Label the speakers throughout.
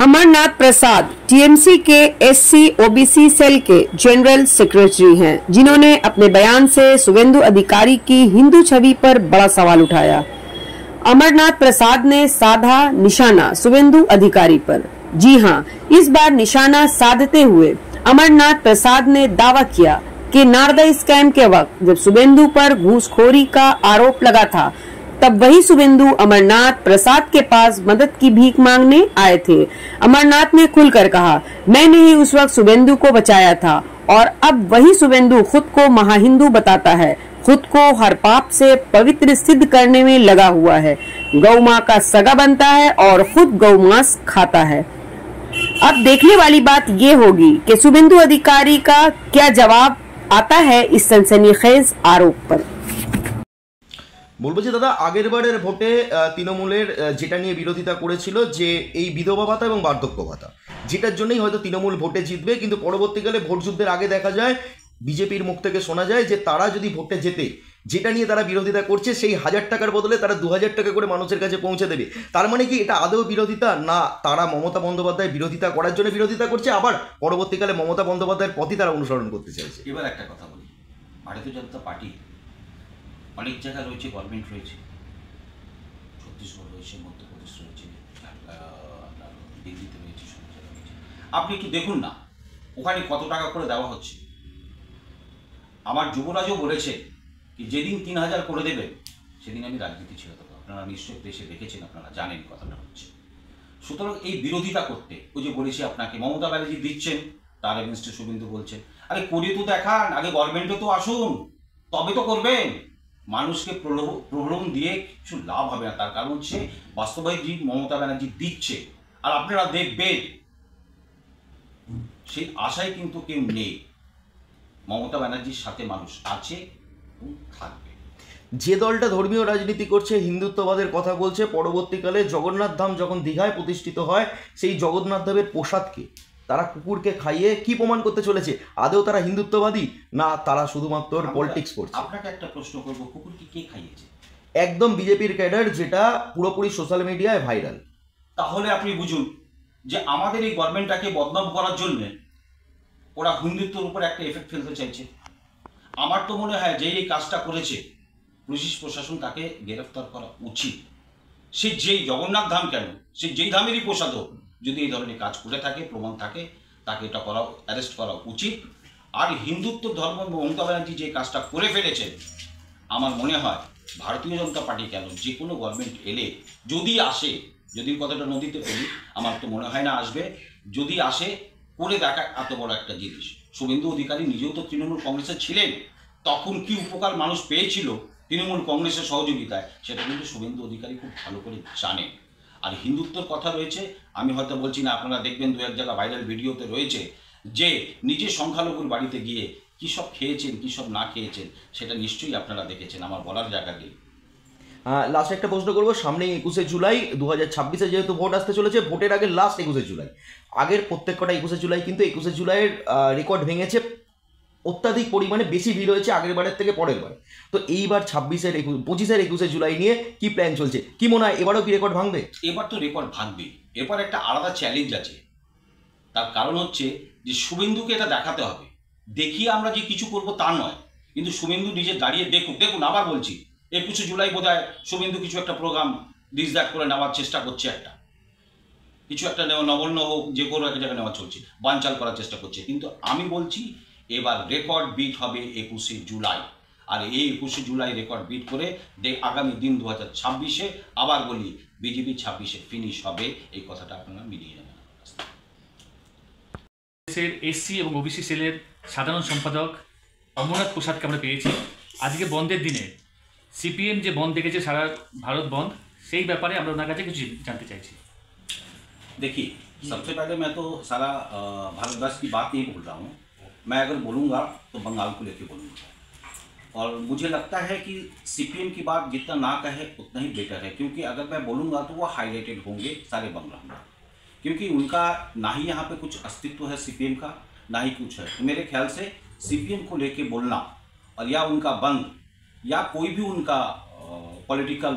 Speaker 1: अमरनाथ प्रसाद TMC के SC OBC cell के general secretary हैं, जिन्होंने अपने बयान से शुभेंदु अधिकारी की हिंदू छवि पर बड़ा सवाल उठाया। अमरनाथ प्रसाद ने साधा निशाना शुभेंदु अधिकारी पर। जी हां, इस बार निशाना साधते हुए अमरनाथ प्रसाद ने दावा किया कि नारदा स्कैम के वक्त जब शुभेंदु पर घूसखोरी का आरोप लगा था, तब वही शुभेंदु अमरनाथ प्रसाद के पास मदद की भीख मांगने आए थे। अमरनाथ ने खुलकर कहा, मैंने ही उस वक्त शुभेंदु को बचाया था और अब वही शुभेंदु खुद को महाहिंदू बताता है, खुद को हर पाप से पवित्र सिद्ध करने में लगा हुआ है, गौ माँ का सगा बनता है और खुद गौ मांस खाता है। अब देखने वाली बात ये होगी कि शुभेंदु अधिकारी का क्या जवाब आता है इस सनसनीखेज आरोप पर।
Speaker 2: বলবো যে দাদা, আগের বারের ভোটে তৃণমূলের যেটা নিয়ে বিরোধিতা করেছিল যে এই বিধবা ভাতা এবং বার্ধক্য ভাতা, যেটার জন্যই হয়তো তৃণমূল ভোটে জিতবে, কিন্তু পরবর্তীকালে ভোট যুদ্ধের আগে দেখা যায় বিজেপির মুখ থেকে শোনা যায় যে তারা যদি ভোটে জেতে, যেটা নিয়ে তারা বিরোধিতা করছে সেই 1000 টাকার বদলে তারা 2000 টাকা করে মানুষের কাছে পৌঁছে দেবে। তার মানে কি এটা আদৌ বিরোধিতা না? তারা মমতা বন্দ্যোপাধ্যায় বিরোধিতা করার জন্য বিরোধিতা করছে, আবার পরবর্তীকালে মমতা বন্দ্যোপাধ্যায়ের পথই তারা অনুসরণ করতে চাইছে।
Speaker 3: এবার একটা কথা বলি, ভারতীয় জনতা পার্টি অনেক জায়গায় রয়েছে, গভর্নমেন্ট রয়েছে, ছত্তিশগড় রয়েছে, মধ্যপ্রদেশ রয়েছে, আপনার দিল্লিতে রয়েছে, সব জায়গায় রয়েছে। আপনি একটু দেখুন না ওখানে কত টাকা করে দেওয়া হচ্ছে। আমার যুবরাজও বলেছে কি যেদিন 3000 করে দেবেন সেদিন আমি রাজনীতি ছেড়ে দেবো। আপনারা নিশ্চয়ই দেশে দেখেছেন, আপনারা জানেন কথাটা হচ্ছে। সুতরাং এই বিরোধিতা করতে, ওই যে বলেছি আপনাকে মমতা ব্যানার্জি দিচ্ছেন, তার এগেনস্টে শুভেন্দু বলছেন, আরে করে তো দেখান, আগে গভর্নমেন্টে তো আসুন, তবে তো করবেন। মানুষকে প্রলোভন দিয়ে কিছু লাভ হবে না। তার কারণ হচ্ছে বাস্তবায়ী মমতা ব্যানার্জি দিচ্ছে আর আপনারা দেখবেন, সেই আশায় কিন্তু কেউ নেই। মমতা ব্যানার্জির সাথে মানুষ আছে এবং থাকবে।
Speaker 2: যে দলটা ধর্মীয় রাজনীতি করছে, হিন্দুত্ববাদের কথা বলছে, পরবর্তীকালে জগন্নাথ ধাম যখন দীঘায় প্রতিষ্ঠিত হয়, সেই জগন্নাথ ধামের প্রসাদকে তারা কুকুরকে খাইয়ে কি প্রমাণ করতে চলেছে? আদৌ তারা হিন্দুত্ববাদী না তারা শুধুমাত্র পলিটিক্স করছে?
Speaker 3: আপনাকে একটা প্রশ্ন করবো, কুকুরকে কে খাইয়েছে?
Speaker 2: একদম বিজেপির ক্যাডার, যেটা পুরোপুরি সোশ্যাল মিডিয়ায় ভাইরাল।
Speaker 3: তাহলে আপনি বুঝুন যে আমাদের এই গভর্নমেন্টটাকে বদনাম করার জন্য ওরা হিন্দুত্বের উপর একটা এফেক্ট ফেলতে চাইছে। আমার তো মনে হয় যে এই কাজটা করেছে পুলিশ প্রশাসন, তাকে গ্রেফতার করা উচিত। সে যেই জগন্নাথ ধাম কেন, সে যেই ধামেরই প্রসাদ হোক, যদি এই ধরনের কাজ করে থাকে, প্রমাণ থাকে, তাকে এটা করা, অ্যারেস্ট করা উচিত। আর হিন্দুত্ব ধর্ম মমতা ব্যানার্জি যে কাজটা করে ফেলেছেন, আমার মনে হয় ভারতীয় জনতা পার্টি কেন, যে কোনো গভর্নমেন্ট এলে যদি আসে, যদি কথাটা নদীতে ফেলি, আমার তো মনে হয় না আসবে, যদি আসে করে দেখা এত বড় একটা জিনিস। শুভেন্দু অধিকারী নিজেও তো তৃণমূল কংগ্রেসে ছিলেন, তখন কি উপকার মানুষ পেয়েছিল তৃণমূল কংগ্রেসের সহযোগিতায়, সেটা কিন্তু শুভেন্দু অধিকারী খুব ভালো করে জানেন। আর হিন্দুত্বর কথা রয়েছে, আমি হয়তো বলছি না, আপনারা দেখবেন দু এক জায়গা ভাইরাল ভিডিওতে রয়েছে যে নিজে সংখ্যালঘুর বাড়িতে গিয়ে কী সব খেয়েছেন, কী সব না খেয়েছেন, সেটা নিশ্চয়ই আপনারা দেখেছেন, আমার বলার জায়গা নেই।
Speaker 2: লাস্ট একটা প্রশ্ন করবো, সামনে 21শে জুলাই 2026-এ যেহেতু ভোট আসতে চলেছে, ভোটের আগে লাস্ট 21শে জুলাই, আগের প্রত্যেক কটা 21শে জুলাই কিন্তু 21শে জুলাইয়ের রেকর্ড ভেঙেছে, অত্যাধিক পরিমাণে বেশি ভিড় হয়েছে আগের বারের থেকে পরের বার। তো এইবার 25-এর 21শে জুলাই নিয়ে কি প্ল্যান চলছে? কি মনে হয় এবারও কি রেকর্ড ভাঙবে?
Speaker 3: এবার তো রেকর্ড ভাঙবে। এবার একটা আলাদা চ্যালেঞ্জ আছে, তার কারণ হচ্ছে যে শুভেন্দুকে এটা দেখাতে হবে। দেখিয়ে আমরা যে কিছু করব তা নয়, কিন্তু শুভেন্দু নিজে দাঁড়িয়ে দেখুন, আবার বলছি 21শে জুলাই বোধহয় শুভেন্দু কিছু একটা প্রোগ্রাম ডিসদাট করে নেওয়ার চেষ্টা করছে, কিছু একটা নবান্ন হোক, যে কোনো একটা জায়গায় নেওয়া চলছে, বানচাল করার চেষ্টা করছে। কিন্তু আমি বলছি এবার রেকর্ড বিট হবে 21শে জুলাই। আর এই 21শে জুলাই রেকর্ড বিট করে আগামী দিন 2026-এ, আবার বলি বিজেপি 26-এ ফিনিশ হবে, এই কথাটা আপনারা মিলিয়ে নেবেন।
Speaker 4: দেশের এসসি এবং ওবিসি সেলের সাধারণ সম্পাদক অমরনাথ প্রসাদকে আমরা পেয়েছি। আজকে বন্ধের দিনে সিপিএম যে বন্ধ দেখেছে, সারা ভারত বন্ধ, সেই ব্যাপারে আমরা ওনার কাছে কিছু জানতে চাইছি।
Speaker 3: देखिए, सबसे पहले मैं तो सारा भारतवर्ष की बात नहीं बोल रहा हूँ। मैं अगर बोलूँगा तो बंगाल को लेके बोलूँगा, और मुझे लगता है कि सीपीएम की बात जितना ना कहे उतना ही बेटर है, क्योंकि अगर मैं बोलूँगा तो वो हाईलाइटेड होंगे सारे बंगाल में, क्योंकि उनका ना ही यहाँ पे कुछ अस्तित्व है सीपीएम का, ना ही कुछ है। तो मेरे ख्याल से सीपीएम को लेके बोलना, और या उनका बंद, या कोई भी उनका पॉलिटिकल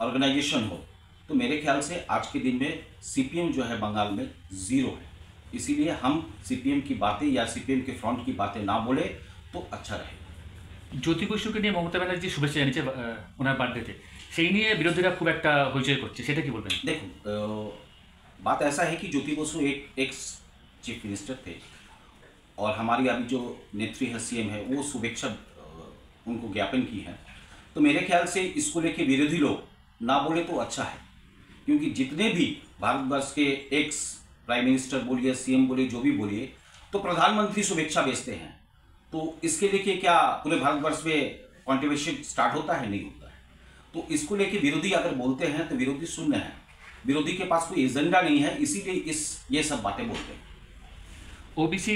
Speaker 3: ऑर्गेनाइजेशन हो, तो मेरे ख्याल से आज के दिन में सीपीएम जो है बंगाल में जीरो है। इसीलिए हम सीपीएम की बातें या सीपीएम के फ्रंट की बातें ना बोले तो अच्छा रहेगा।
Speaker 4: জ্যোতি বসুকে নিয়ে মমতা ব্যানার্জি শুভেচ্ছা জানিয়েছে ওনার বার্থডেতে, সেই নিয়ে বিরোধীরা খুব একটা হইচই করছে, সেটা কি বলবেন?
Speaker 3: देखो बात ऐसा है कि ज्योति बसु एक एक्स चीफ मिनिस्टर थे और हमारी अभी जो नेत्री है सीएम है वो शुभेच्छा उनको ज्ञापन की है। तो मेरे ख्याल से इसको लेके विरोधी लोग ना बोले तो अच्छा है, क्योंकि जितने भी भारतवर्ष के एक्स प्राइम मिनिस्टर बोलिए सीएम बोलिए जो भी बोलिए तो प्रधानमंत्री शुभेच्छा भेजते हैं। तो इसके लेके क्या पूरे भारतवर्ष में कॉन्ट्रोवर्सी स्टार्ट होता है? नहीं होता है। तो इसको लेके विरोधी अगर बोलते हैं तो विरोधी शून्य है, विरोधी के पास कोई एजेंडा नहीं है, इसीलिए ये सब बातें बोलते हैं।
Speaker 4: ওবিসি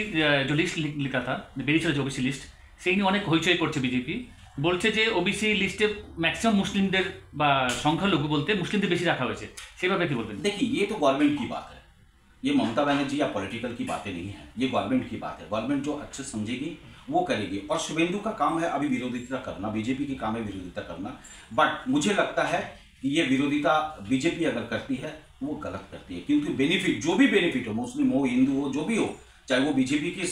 Speaker 4: যে লিস্ট লেখা था বেরিয়েছিল যে ওবিসি লিস্ট, সেই নিয়ে অনেক হইচই করছে বিজেপি, বলছে যে ওবিসি লিস্টে ম্যাক্সিমাম মুসলিমদের বা সংখ্যালঘু বলতে মুসলিমদের বেশি রাখা হয়েছে, সেভাবে কি বলবেন?
Speaker 3: देखिए ये तो गवर्नमेंट की बात है, ये ममता बनर्जी या पॉलिटिकल की बातें नहीं है, ये गवर्नमेंट की बात है। गवर्नमेंट जो अच्छे समझेगी वो करेगी और शुभेंदु का काम है अभी विरोधिता करना, बीजेपी की काम है विरोधिता करना। बट मुझे लगता है कि ये विरोधिता बीजेपी अगर करती है वो गलत करती है, क्योंकि बेनिफिट जो भी बेनिफिट हो, मुस्लिम हो हिंदू हो जो भी हो, चाहे वो बीजेपी की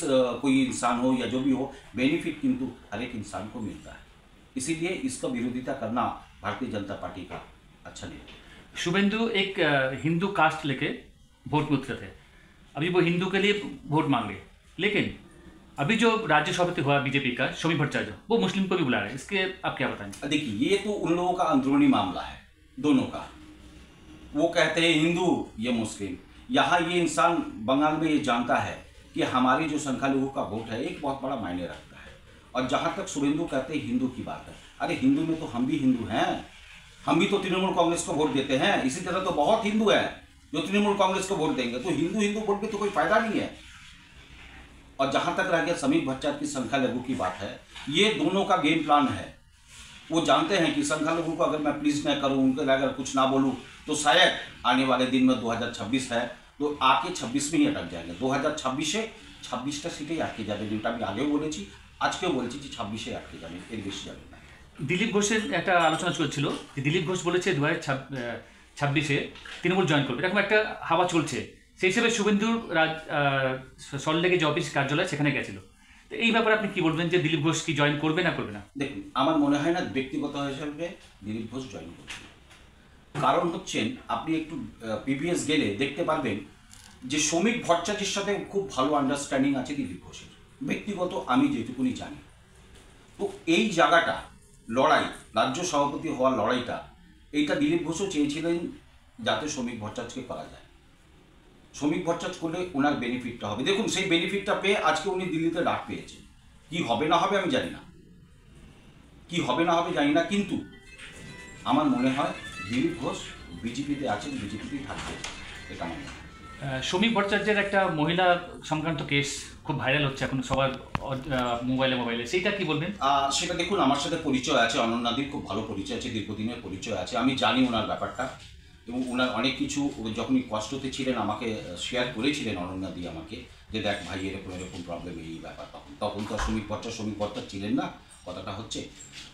Speaker 3: कोई इंसान हो या जो भी हो, बेनिफिट किंतु हर एक इंसान को मिलता है। इसीलिए इसका विरोधिता करना भारतीय जनता पार्टी का अच्छा नहीं है।
Speaker 4: शुभेंदु एक हिंदू कास्ट लेके वोट में उतरे थे, अभी वो हिंदू के लिए वोट मांगे, लेकिन अभी जो राज्य सभापति हुआ बीजेपी का शमी भट्टाचार्य, वो मुस्लिम को भी बुला रहे हैं, इसके आप क्या बताएंगे?
Speaker 3: देखिए ये तो उन लोगों का अंदरूनी मामला है दोनों का, वो कहते हैं हिंदू ये मुस्लिम। यहाँ ये इंसान बंगाल में ये जानता है कि हमारी जो संख्यालघु का वोट है एक बहुत बड़ा मायने रखता है। और जहाँ तक शुभेंदु कहते हैं हिंदू की बात है, अरे हिंदू में तो हम भी हिंदू हैं, हम भी तो तृणमूल कांग्रेस को वोट देते हैं। इसी तरह तो बहुत हिंदू हैं जो तृणमूल कांग्रेस को वोट देंगे, तो हिंदू हिंदू वोट में तो कोई फायदा नहीं है। और जहाँ तक रह गया समीर भट्टाचार्य की संख्यालघु की बात है, ये दोनों का गेम प्लान है। वो जानते हैं कि संख्यालघु को अगर मैं प्लीज न करूँ, उनके अगर कुछ ना बोलूँ तो शायद आने वाले दिन में 2026 है तो आके 26 में ही अटक जाएंगे। 2026-এ 26টা সিটেই আটকে যাবে, যেটা আমি আগেও বলেছি আজকেও বলছি যে 26-এ আটকে যাবে, এর বেশি যাবে না।
Speaker 4: দিলীপ ঘোষের একটা আলোচনা চলছিল যে দিলীপ ঘোষ বলেছে 2026-এ তৃণমূল জয়েন করবে, এরকম একটা হাওয়া চলছে। সেই হিসেবে শুভেন্দুর সল্টলেকে যে অফিস কার্যালয় সেখানে গেছিল, তো এই ব্যাপারে আপনি কি বলবেন যে দিলীপ ঘোষ কি জয়েন করবে না করবে না?
Speaker 3: দেখুন আমার মনে হয় না ব্যক্তিগত হিসাবে দিলীপ ঘোষ জয়েন করবে। কারণ হচ্ছেন আপনি একটু পিবিএস গেলে দেখতে পারবেন যে শ্রমিক ভট্টাচার্যের সাথে খুব ভালো আন্ডারস্ট্যান্ডিং আছে দিলীপ ঘোষের, ব্যক্তিগত আমি যেটুকুনি জানি। তো এই জায়গাটা লড়াই, রাজ্য সভাপতি হওয়ার লড়াইটা, এইটা দিলীপ ঘোষও চেয়েছিলেন যাতে শ্রমিক ভট্টাচার্যকে করা যায়। শ্রমিক ভট্টাচার্য করলে ওনার বেনিফিটটা হবে। দেখুন সেই বেনিফিটটা পেয়ে আজকে উনি দিল্লিতে ডাক পেয়েছেন। কি হবে না হবে আমি জানি না, কি হবে না হবে জানি না, কিন্তু আমার মনে হয় দিলীপ ঘোষ বিজেপিতে আছেন, বিজেপিতেই থাকবে, এটা মনে হয়।
Speaker 4: শ্রমিক ভট্টাচার্যের একটা মহিলা সংক্রান্ত কেস খুব ভাইরাল হচ্ছে এখন সবার মোবাইলে, সেইটা কি বলবেন?
Speaker 3: সেটা দেখুন আমার সাথে পরিচয় আছে, অনন্যাদির খুব ভালো পরিচয় আছে, দীর্ঘদিনের পরিচয় আছে, আমি জানি ওনার ব্যাপারটা। এবং ওনার অনেক কিছু যখনই কষ্টতে ছিলেন আমাকে শেয়ার করেছিলেন অনন্যাদি আমাকে, যে দেখ ভাই এরকম এরকম প্রবলেম এই ব্যাপার। তখন তো শ্রমিক ভট্টাচার্য ছিলেন না, কথাটা হচ্ছে।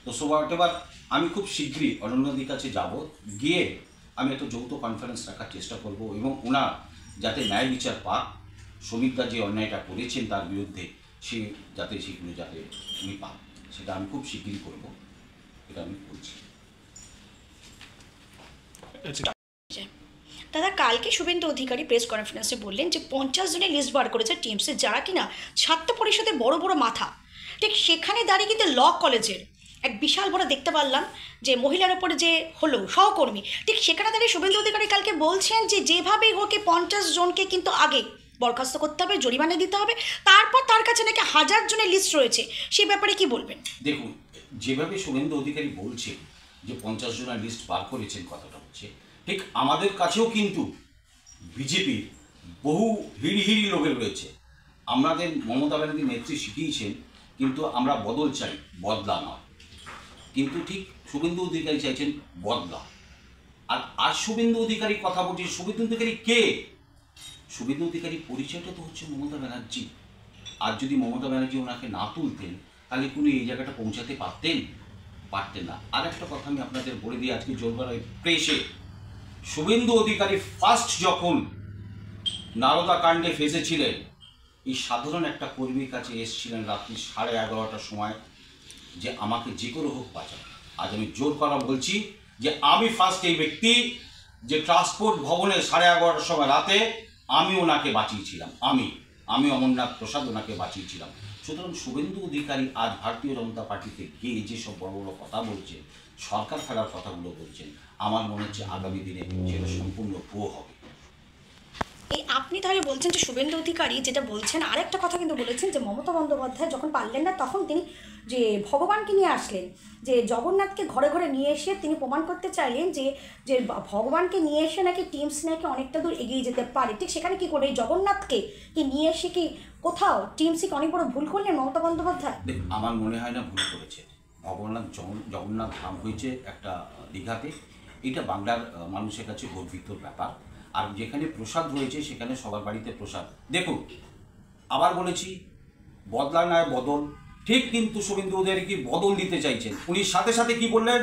Speaker 3: তো এবার আমি খুব শীঘ্রই অনন্যাদির কাছে যাব, গিয়ে আমি একটা যৌথ কনফারেন্স রাখার চেষ্টা করব এবং ওনার যাতে ন্যায় বিচার পাক, শ্রমিকরা যে অন্যায়টা করেছেন তার বিরুদ্ধে সেগুলো যাতে উনি পান, সেটা আমি খুব শীঘ্রই করব, এটা আমি বলছি।
Speaker 5: দাদা কালকে শুভেন্দু অধিকারী প্রেস কনফারেন্সে বললেন যে 50 জনের লিস্ট বার করেছে টিএমসি, যারা কিনা ছাত্র পরিষদের বড় বড় মাথা। ঠিক সেখানে দাঁড়িয়ে কিন্তু ল কলেজের এক বিশাল বড় দেখতে পারলাম যে মহিলার ওপরে যে হলো সহকর্মী, ঠিক সেখানে দাঁড়িয়ে শুভেন্দু অধিকারী কালকে বলছেন যে যেভাবেই হোক 50 জনকে কিন্তু আগে বরখাস্ত করতে হবে, জরিমানা দিতে হবে, তারপর তার কাছে নাকি 1000 জনের লিস্ট রয়েছে, সেই ব্যাপারে কি বলবেন?
Speaker 3: দেখুন যেভাবে শুভেন্দু অধিকারী বলছে যে 50 জনের লিস্ট বার করেছেন, কথাটা হচ্ছে ঠিক আমাদের কাছেও কিন্তু বিজেপির বহু হিড়ি লোকের রয়েছে। আমাদের মমতা ব্যানার্জি নেত্রী শিখিয়েছেন কিন্তু আমরা বদল চাই, বদলা নয়। কিন্তু ঠিক শুভেন্দু অধিকারী চাইছেন বদলা। আর শুভেন্দু অধিকারী কথা বলছি, শুভেন্দু অধিকারী কে? শুভেন্দু অধিকারী পরিচয়টা তো হচ্ছে মমতা ব্যানার্জি। আর যদি মমতা ব্যানার্জি ওনাকে না তুলতেন তাহলে উনি এই জায়গাটা পৌঁছাতে পারতেন না। আর একটা কথা আমি আপনাদের বলে দিই, আজকে জোরবার প্রেসে শুভেন্দু অধিকারী ফার্স্ট যখন নারদা কাণ্ডে ফেসেছিলেন, এই সাধারণ একটা কর্মীর কাছে এসেছিলেন রাত্রি 11:30টার সময় যে আমাকে যে করে হোক বাঁচাও। আজ আমি জোর করা বলছি যে আমি ফার্স্ট এই ব্যক্তি যে ট্রান্সপোর্ট ভবনে 11:30টার সময় রাতে আমি ওনাকে বাঁচিয়েছিলাম। আমি অমরনাথ প্রসাদ ওনাকে বাঁচিয়েছিলাম। সুতরাং শুভেন্দু অধিকারী আজ ভারতীয় জনতা পার্টিতে গিয়ে যেসব বড় বড় কথা বলছেন, সরকার ফেরার কথাগুলো বলছেন, আমার মনে হচ্ছে আগামী দিনে সেটা সম্পূর্ণ ভুয়ো হবে।
Speaker 5: এই আপনি তাহলে বলছেন যে শুভেন্দু অধিকারী যেটা বলছেন, আরেকটা কথা কিন্তু বলেছেন যে মমতা বন্দ্যোপাধ্যায় যখন পারলেন না তখন তিনি যে ভগবানকে নিয়ে আসলেন, যে জগন্নাথকে ঘরে ঘরে নিয়ে এসে তিনি প্রমাণ করতে চাইলেন যে যে ভগবানকে নিয়ে এসে নাকি টিমস নাকি অনেকটা দূর এগিয়ে যেতে পারে। ঠিক সেখানে কি করে এই জগন্নাথকে কি নিয়ে এসে কি কোথাও টিমসি অনেক বড় ভুল করলেন মমতা বন্দ্যোপাধ্যায়?
Speaker 3: আমার মনে হয় না ভুল করেছে। জগন্নাথ ধাম হয়েছে একটা দীঘাতে, এটা বাংলার মানুষের কাছে গর্বিত ব্যাপার। আর যেখানে প্রসাদ রয়েছে সেখানে সবার বাড়িতে প্রসাদ। দেখুন, আবার বলেছি, বদলা নয় বদল। ঠিক কিন্তু শুভেন্দু অধিকারী বদল দিতে চাইছেন। উনি সাথে সাথে কি বললেন,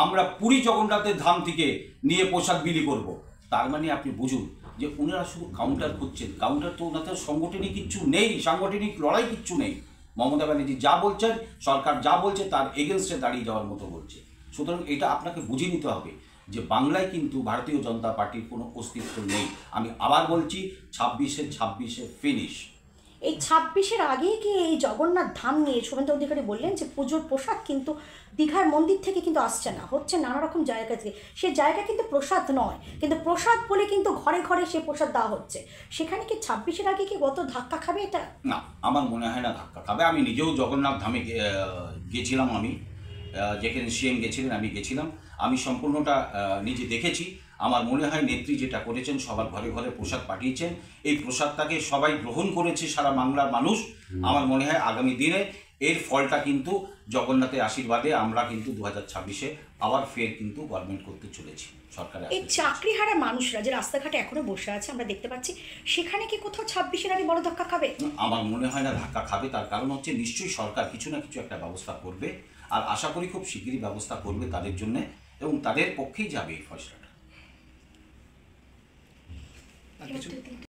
Speaker 3: আমরা পুরী জগন্নাথের ধাম থেকে নিয়ে প্রসাদ বিলি করব। তার মানে আপনি বুঝুন যে উনারা শুধু কাউন্টার করছেন। কাউন্টার তো ওনাদের সাংগঠনিক কিচ্ছু নেই, সাংগঠনিক লড়াই কিচ্ছু নেই। মমতা ব্যানার্জি যা বলছেন, সরকার যা বলছে তার এগেনস্টে দাঁড়িয়ে যাওয়ার মতো বলছে। সুতরাং এটা আপনাকে বুঝে নিতে হবে যে বাংলায় কিন্তু ভারতীয় জনতা পার্টির কোনো অস্তিত্ব নেই। আমি আবার বলছি, 26-এ ফিনিশ।
Speaker 5: এই 26-এর আগেই কি এই জগন্নাথ ধাম নিয়ে শুভেন্দু অধিকারী বললেন যে পুজোর প্রসাদ কিন্তু দীঘার মন্দির থেকে কিন্তু আসছে না, হচ্ছে নানা রকম জায়গা থেকে। সে জায়গা কিন্তু প্রসাদ নয়, কিন্তু প্রসাদ বলে কিন্তু ঘরে ঘরে সে প্রসাদ দেওয়া হচ্ছে। সেখানে কি 26-এর আগে কি কত ধাক্কা খাবে এটা?
Speaker 3: না, আমার মনে হয় না ধাক্কা খাবে। আমি নিজেও জগন্নাথ ধামে গেছিলাম। আমি যেখানে সিএম গেছিলেন আমি গেছিলাম। আমি সম্পূর্ণটা নিজে দেখেছি। আমার মনে হয় নেত্রী যেটা করেছেন, সবার ঘরে ঘরে প্রসাদ পাঠিয়েছেন। এই প্রসাদটাকে সবাই গ্রহণ করেছে, সারা বাংলার মানুষ। আমার মনে হয় আগামী দিনে এর ফলটা কিন্তু জগন্নাথের আশীর্বাদে আমরা কিন্তু 2026-এ আবার ফের কিন্তু গভর্নমেন্ট করতে চলেছি। সরকারের
Speaker 5: এই চাকরিহারা মানুষরা যে রাস্তাঘাটে এখনো বসে আছে আমরা দেখতে পাচ্ছি, সেখানে কি কোথাও 26-এর আগে বড় ধাক্কা খাবে?
Speaker 3: আমার মনে হয় না ধাক্কা খাবে। তার কারণ হচ্ছে নিশ্চয়ই সরকার কিছু না কিছু একটা ব্যবস্থা করবে, আর আশা করি খুব শিগগিরই ব্যবস্থা করবে তাদের জন্য, এবং তাদের পক্ষেই যাবে এই ফয়সলাটা।